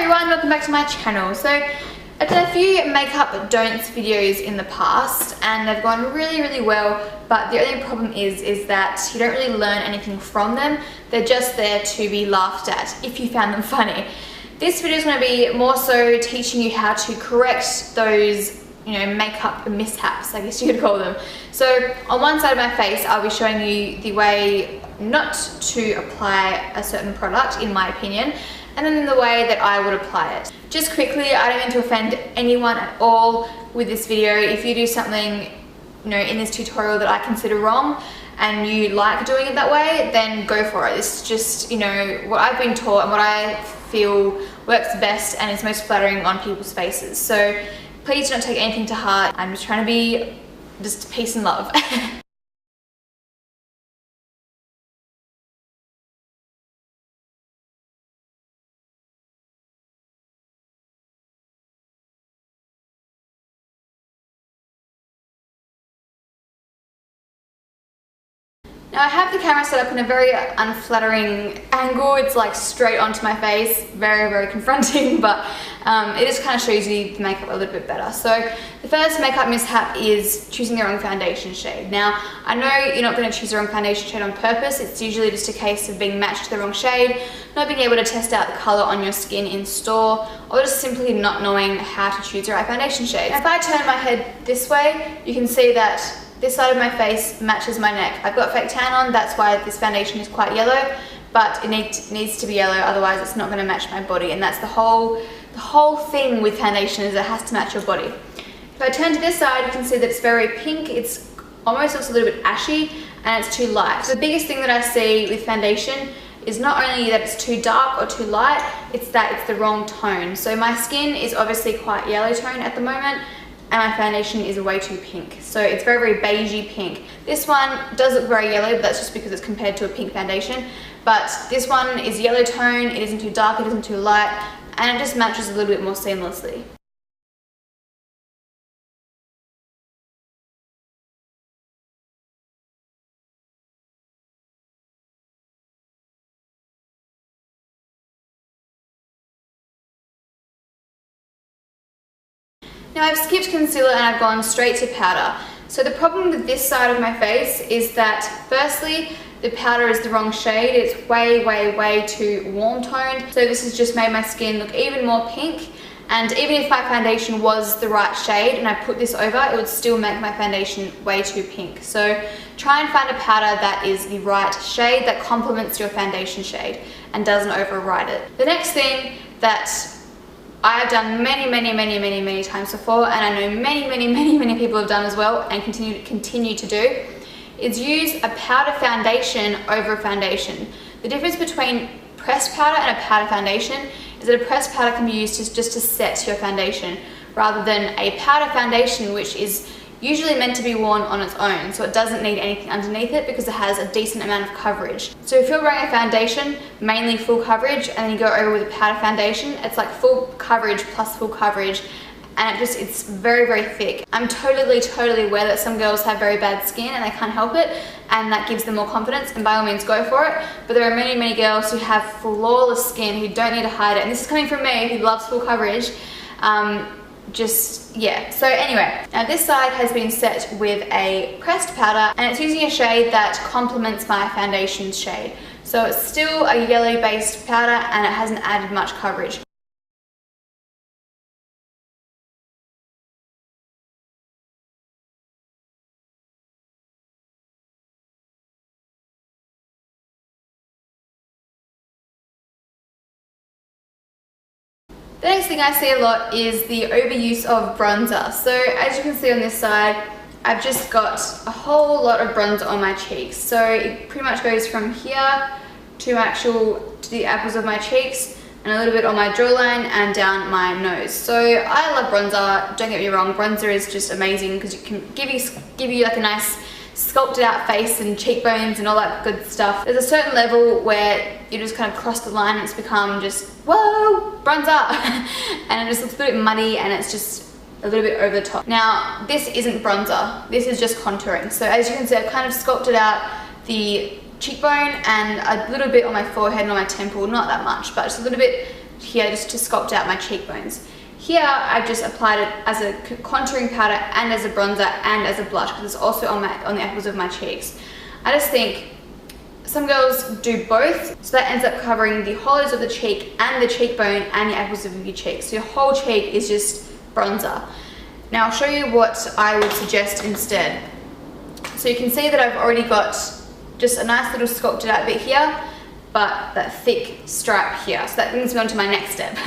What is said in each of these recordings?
everyone, welcome back to my channel. So I've done a few makeup don'ts videos in the past and they've gone really well, but the only problem is that you don't really learn anything from them. They're just there to be laughed at if you found them funny. This video is going to be more so teaching you how to correct those makeup mishaps, I guess you could call them. So on one side of my face, I'll be showing you the way not to apply a certain product, in my opinion, and then the way that I would apply it. Just quickly, I don't mean to offend anyone at all with this video. If you do something, in this tutorial that I consider wrong and you like doing it that way, then go for it. It's just, what I've been taught and what I feel works best and is most flattering on people's faces. So please don't take anything to heart. I'm just trying to be just peace and love. Now I have the camera set up in a very unflattering angle. It's like straight onto my face, very confronting, but it just kind of shows you the makeup a little bit better. So the first makeup mishap is choosing the wrong foundation shade. Now I know you're not going to choose the wrong foundation shade on purpose. It's usually just a case of being matched to the wrong shade, not being able to test out the colour on your skin in store, or just simply not knowing how to choose the right foundation shade. Now, if I turn my head this way, you can see that this side of my face matches my neck. I've got fake tan on, that's why this foundation is quite yellow, but it needs to be yellow, otherwise it's not going to match my body, and that's the whole thing with foundation, is it has to match your body. If I turn to this side, you can see that it's very pink. It's almost looks a little bit ashy and it's too light. The biggest thing that I see with foundation is not only that it's too dark or too light, it's that it's the wrong tone. So my skin is obviously quite yellow tone at the moment, and my foundation is way too pink. So it's very beigey pink. This one does look very yellow, but that's just because it's compared to a pink foundation. But this one is yellow tone, it isn't too dark, it isn't too light, and it just matches a little bit more seamlessly. Now I've skipped concealer and I've gone straight to powder. So the problem with this side of my face is that firstly, the powder is the wrong shade. It's way too warm toned. So this has just made my skin look even more pink. And even if my foundation was the right shade and I put this over, it would still make my foundation way too pink. So try and find a powder that is the right shade, that complements your foundation shade and doesn't override it. The next thing that I have done many times before, and I know many people have done as well and continue to do, is use a powder foundation over a foundation. The difference between pressed powder and a powder foundation is that a pressed powder can be used just to set your foundation, rather than a powder foundation, which is usually meant to be worn on its own, so it doesn't need anything underneath it because it has a decent amount of coverage. So if you're wearing a foundation, mainly full coverage, and then you go over with a powder foundation, it's like full coverage plus full coverage, and it's very thick. I'm totally aware that some girls have very bad skin and they can't help it, and that gives them more confidence, and by all means go for it. But there are many girls who have flawless skin who don't need to hide it, and this is coming from me who loves full coverage. So anyway, now this side has been set with a pressed powder, and it's using a shade that complements my foundation shade. So it's still a yellow based powder and it hasn't added much coverage. The next thing I see a lot is the overuse of bronzer. So as you can see on this side, I've just got a whole lot of bronzer on my cheeks. So it pretty much goes from here to the apples of my cheeks, and a little bit on my jawline and down my nose. So I love bronzer, don't get me wrong, bronzer is just amazing because it can give you like a nice sculpted out face and cheekbones and all that good stuff. There's a certain level where you just kind of cross the line and it's become just, whoa, bronzer, and it just looks a bit muddy and it's just a little bit over the top. Now this isn't bronzer, this is just contouring. So as you can see, I've kind of sculpted out the cheekbone and a little bit on my forehead and on my temple, not that much, but just a little bit here just to sculpt out my cheekbones. Here I've just applied it as a contouring powder and as a bronzer and as a blush because it's also on the apples of my cheeks. I just think some girls do both, so that ends up covering the hollows of the cheek and the cheekbone and the apples of your cheek. So your whole cheek is just bronzer. Now I'll show you what I would suggest instead. So you can see that I've already got just a nice little sculpted out bit here, but that thick stripe here. So that brings me on to my next step.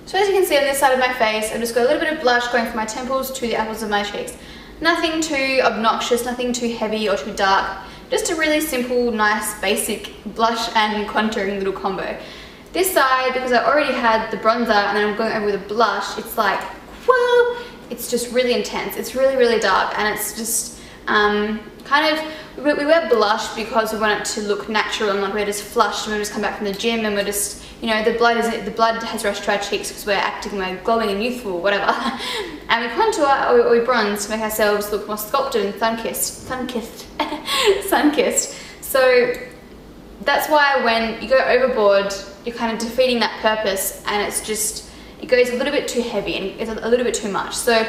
So as you can see on this side of my face, I've just got a little bit of blush going from my temples to the apples of my cheeks. Nothing too obnoxious, nothing too heavy or too dark. Just a really simple, nice, basic blush and contouring little combo. This side, because I already had the bronzer and then I'm going over with a blush, it's like, whoa! It's just really intense. It's really, really dark, and it's just kind of, we wear blush because we want it to look natural and like we're just flushed and we just come back from the gym and we're just, you know, the blood has rushed to our cheeks because we're acting, we're glowing and youthful, whatever. And we contour or we bronze to make ourselves look more sculpted and sun-kissed. So that's why when you go overboard, you're kind of defeating that purpose, and it's just, it goes a little bit too heavy and it's a little bit too much. So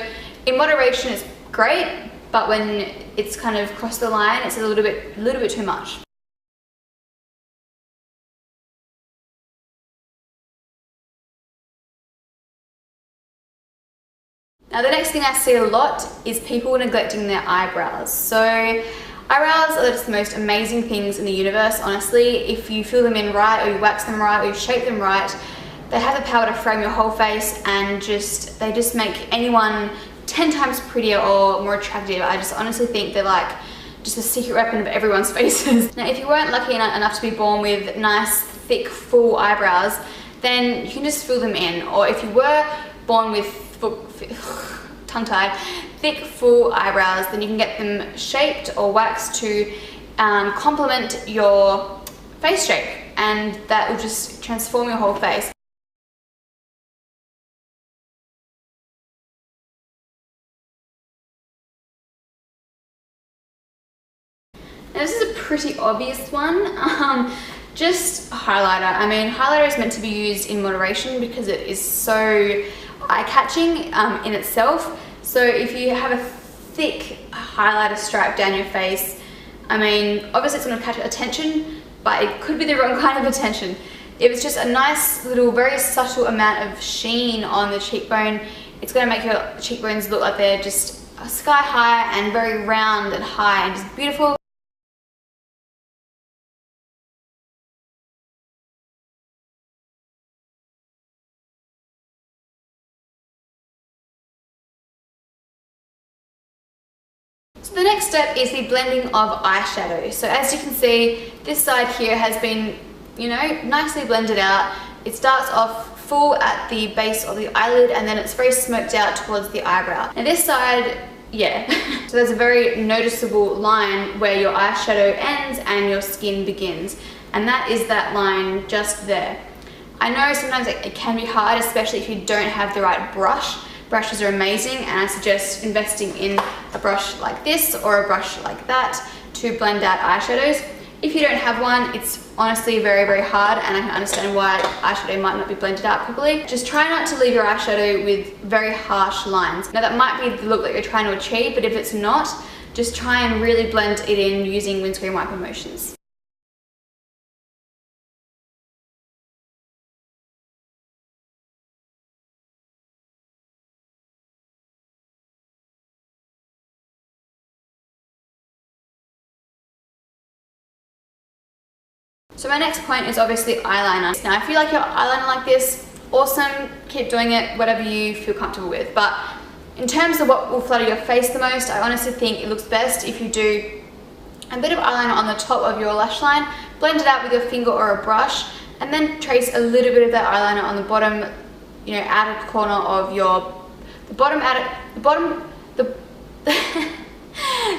in moderation it's great, but when it's kind of crossed the line, it's a little bit too much. Now the next thing I see a lot is people neglecting their eyebrows. So eyebrows are just the most amazing things in the universe, honestly. If you fill them in right, or you wax them right, or you shape them right, they have the power to frame your whole face, and they just make anyone 10 times prettier or more attractive. I just honestly think they're like just the secret weapon of everyone's faces. Now if you weren't lucky enough to be born with nice, thick, full eyebrows, then you can just fill them in. Or if you were born with tongue-tied, thick, full eyebrows, then you can get them shaped or waxed to complement your face shape, and that will just transform your whole face. Now this is a pretty obvious one, just highlighter. I mean, highlighter is meant to be used in moderation because it is so eye-catching in itself. So if you have a thick highlighter stripe down your face, I mean, obviously it's going to catch attention, but it could be the wrong kind of attention. If it's just a nice little, very subtle amount of sheen on the cheekbone, it's going to make your cheekbones look like they're just sky high and very round and high and just beautiful. So the next step is the blending of eyeshadow. So as you can see, this side here has been, you know, nicely blended out. It starts off full at the base of the eyelid, and then it's very smoked out towards the eyebrow. Now this side, yeah. So there's a very noticeable line where your eyeshadow ends and your skin begins. And that is that line just there. I know sometimes it can be hard, especially if you don't have the right brush. Brushes are amazing, and I suggest investing in a brush like this or a brush like that to blend out eyeshadows. If you don't have one, it's honestly very, very hard, and I can understand why eyeshadow might not be blended out properly. Just try not to leave your eyeshadow with very harsh lines. Now that might be the look that you're trying to achieve, but if it's not, just try and really blend it in using windscreen wiper motions. So my next point is obviously eyeliner. Now if you like your eyeliner like this, awesome, keep doing it, whatever you feel comfortable with. But in terms of what will flutter your face the most, I honestly think it looks best if you do a bit of eyeliner on the top of your lash line, blend it out with your finger or a brush, and then trace a little bit of that eyeliner on the bottom, you know, outer corner of your, the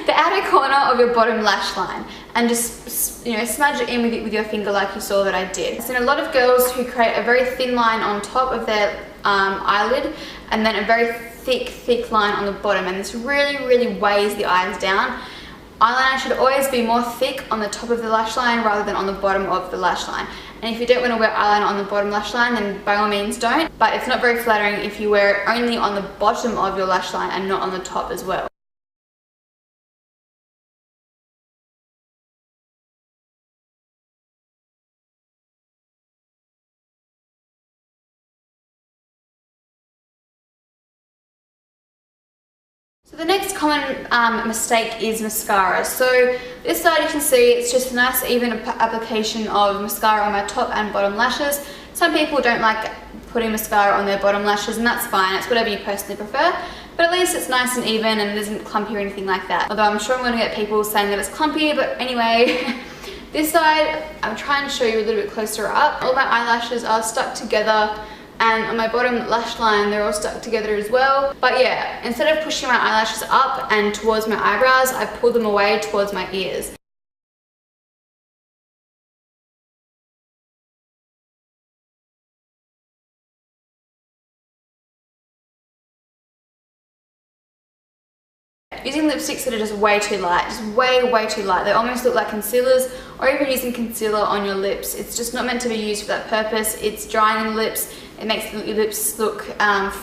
the outer corner of your bottom lash line and just, you know, smudge it in with your finger like you saw that I did. I've seen a lot of girls who create a very thin line on top of their eyelid and then a very thick line on the bottom, and this really weighs the eyes down. Eyeliner should always be more thick on the top of the lash line rather than on the bottom of the lash line. And if you don't want to wear eyeliner on the bottom lash line, then by all means don't. But it's not very flattering if you wear it only on the bottom of your lash line and not on the top as well. So the next common mistake is mascara. So this side you can see it's just a nice even application of mascara on my top and bottom lashes. Some people don't like putting mascara on their bottom lashes, and that's fine, it's whatever you personally prefer. But at least it's nice and even and it isn't clumpy or anything like that. Although I'm sure I'm going to get people saying that it's clumpy, but anyway. This side, I'm trying to show you a little bit closer up. All my eyelashes are stuck together, and on my bottom lash line they're all stuck together as well. But yeah, instead of pushing my eyelashes up and towards my eyebrows, I pull them away towards my ears. Using lipsticks that are just way too light, just way too light. They almost look like concealers, or even using concealer on your lips. It's just not meant to be used for that purpose. It's drying the lips. It makes your lips look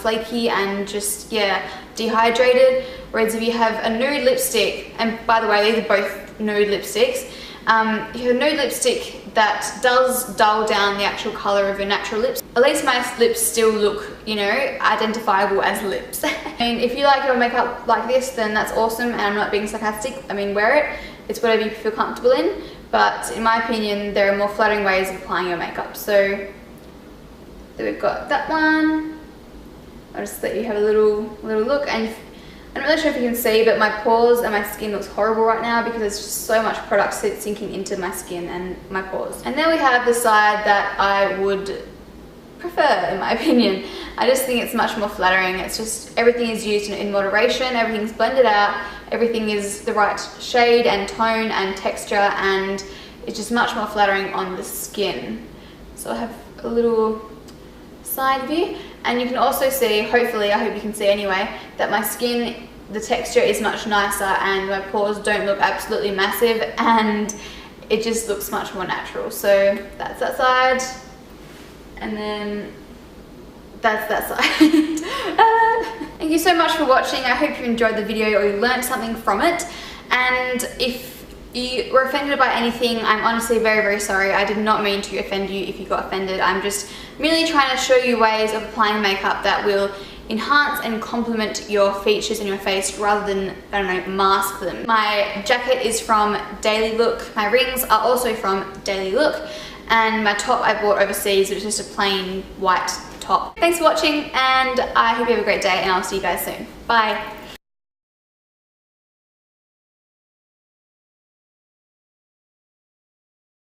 flaky and just, yeah, dehydrated. Whereas if you have a nude lipstick, and by the way, these are both nude lipsticks, if you have a nude lipstick that does dull down the actual colour of your natural lips, at least my lips still look, you know, identifiable as lips. And if you like your makeup like this, then that's awesome, and I'm not being sarcastic. I mean, wear it. It's whatever you feel comfortable in. But in my opinion, there are more flattering ways of applying your makeup. So we've got that one. I'll just let you have a little look. And I'm not really sure if you can see, but my pores and my skin looks horrible right now because there's just so much product sinking into my skin and my pores. And then we have the side that I would prefer, in my opinion. I just think it's much more flattering. It's just everything is used in moderation, everything's blended out, everything is the right shade and tone and texture, and it's just much more flattering on the skin. So I have a little side view, and you can also see, hopefully, I hope you can see anyway, that my skin, the texture is much nicer and my pores don't look absolutely massive, and it just looks much more natural. So that's that side, and then that's that side. Thank you so much for watching. I hope you enjoyed the video or you learned something from it, and if you were offended by anything, I'm honestly very sorry. I did not mean to offend you if you got offended. I'm just merely trying to show you ways of applying makeup that will enhance and complement your features in your face rather than, I don't know, mask them. My jacket is from Daily Look. My rings are also from Daily Look. And my top I bought overseas, which is just a plain white top. Thanks for watching, and I hope you have a great day, and I'll see you guys soon. Bye.